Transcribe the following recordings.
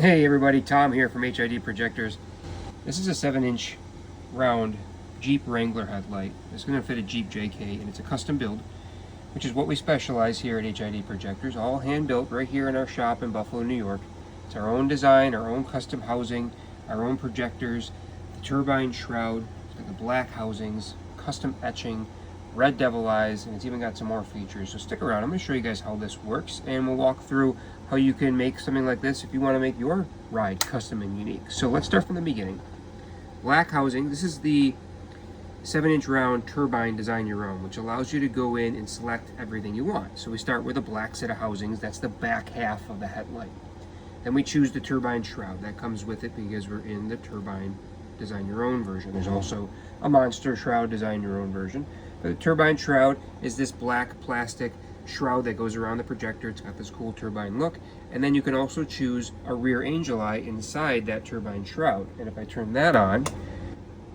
Hey everybody, Tom here from HID Projectors. This is a 7-inch round Jeep Wrangler headlight. It's going to fit a Jeep JK, and it's a custom build, which is what we specialize here at HID Projectors. All hand built right here in our shop in Buffalo, New York. It's our own design, our own custom housing, our own projectors, the turbine shroud, the black housings, custom etching, red devil eyes, and it's even got some more features. So stick around. I'm going to show you guys how this works, and we'll walk through how you can make something like this if you want to make your ride custom and unique. So let's start from the beginning. Black housing. This is the 7-inch round turbine design your own, which allows you to go in and select everything you want. So we start with a black set of housings. That's the back half of the headlight. Then we choose the turbine shroud. That comes with it because we're in the turbine design your own version. There's also a monster shroud design your own version. But the turbine shroud is this black plastic shroud that goes around the projector. It's got this cool turbine look. And then you can also choose a rear angel eye inside that turbine shroud. And if I turn that on,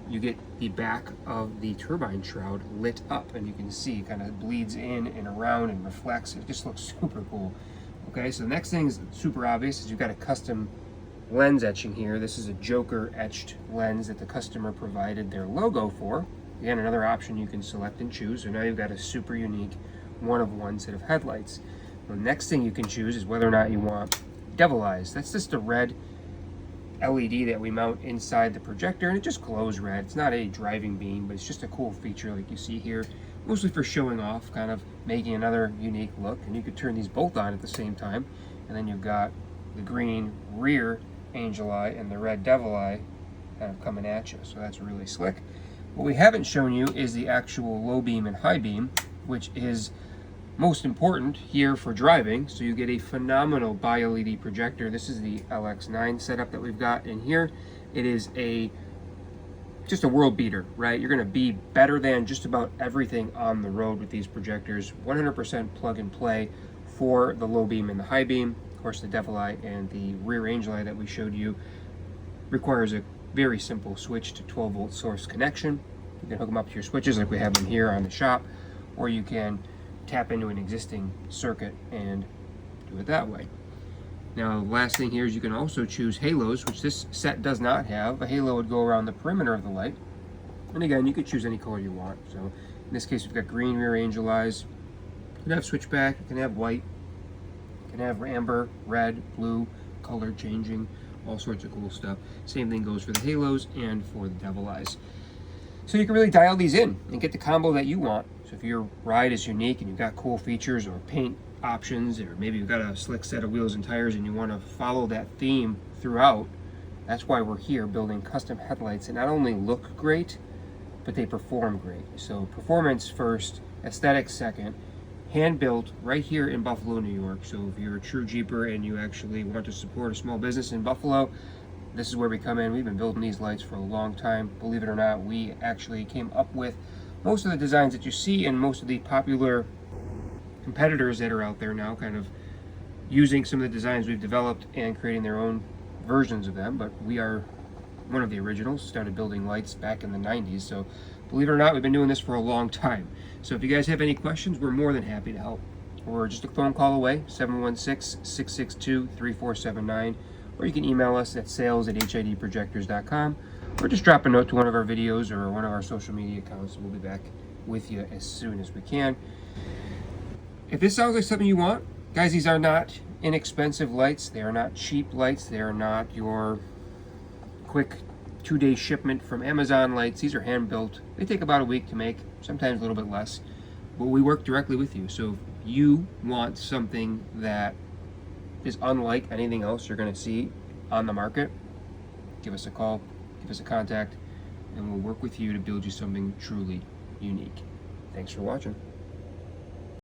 you get the back of the turbine shroud lit up, and you can see it kind of bleeds in and around and reflects. It just looks super cool. Okay, so the next thing is super obvious is you've got a custom lens etching here. This is a Joker etched lens that the customer provided their logo for. Again, another option you can select and choose. So now you've got a super unique one-of-one set of headlights. The next thing you can choose is whether or not you want devil eyes. That's just a red LED that we mount inside the projector, and it just glows red. It's not a driving beam, but it's just a cool feature like you see here, mostly for showing off, kind of making another unique look. And you could turn these both on at the same time, and then you've got the green rear angel eye and the red devil eye kind of coming at you. So that's really slick. What we haven't shown you is the actual low beam and high beam, which is most important here for driving. So you get a phenomenal bi-LED projector. This is the LX9 setup that we've got in here. It is just a world beater, right? You're going to be better than just about everything on the road with these projectors. 100% plug and play for the low beam and the high beam. Of course, the devil eye and the rear angel eye that we showed you requires a very simple switch to 12-volt source connection. You can hook them up to your switches like we have them here on the shop, or you can tap into an existing circuit and do it that way. Now, the last thing here is you can also choose halos, which this set does not have. A halo would go around the perimeter of the light. And again, you could choose any color you want. So in this case, we've got green rear angel eyes. You can have switchback, you can have white, you can have amber, red, blue, color changing, all sorts of cool stuff. Same thing goes for the halos and for the devil eyes. So you can really dial these in and get the combo that you want. So if your ride is unique and you've got cool features or paint options, or maybe you've got a slick set of wheels and tires and you want to follow that theme throughout, that's why we're here building custom headlights that not only look great, but they perform great. So performance first, aesthetics second, hand built right here in Buffalo, New York. So if you're a true Jeeper and you actually want to support a small business in Buffalo, this is where we come in. We've been building these lights for a long time. Believe it or not, we actually came up with most of the designs that you see and most of the popular competitors that are out there now, kind of using some of the designs we've developed and creating their own versions of them. But we are one of the originals, started building lights back in the 90s. So believe it or not, we've been doing this for a long time. So if you guys have any questions, we're more than happy to help. We're just a phone call away, 716-662-3479. Or you can email us at sales@HIDprojectors.com, or just drop a note to one of our videos or one of our social media accounts, and we'll be back with you as soon as we can. If this sounds like something you want, guys, these are not inexpensive lights. They are not cheap lights. They are not your quick 2-day shipment from Amazon lights. These are hand built. They take about a week to make, sometimes a little bit less, but we work directly with you. So if you want something that is unlike anything else you're going to see on the market, give us a call, give us a contact, and we'll work with you to build you something truly unique. Thanks for watching.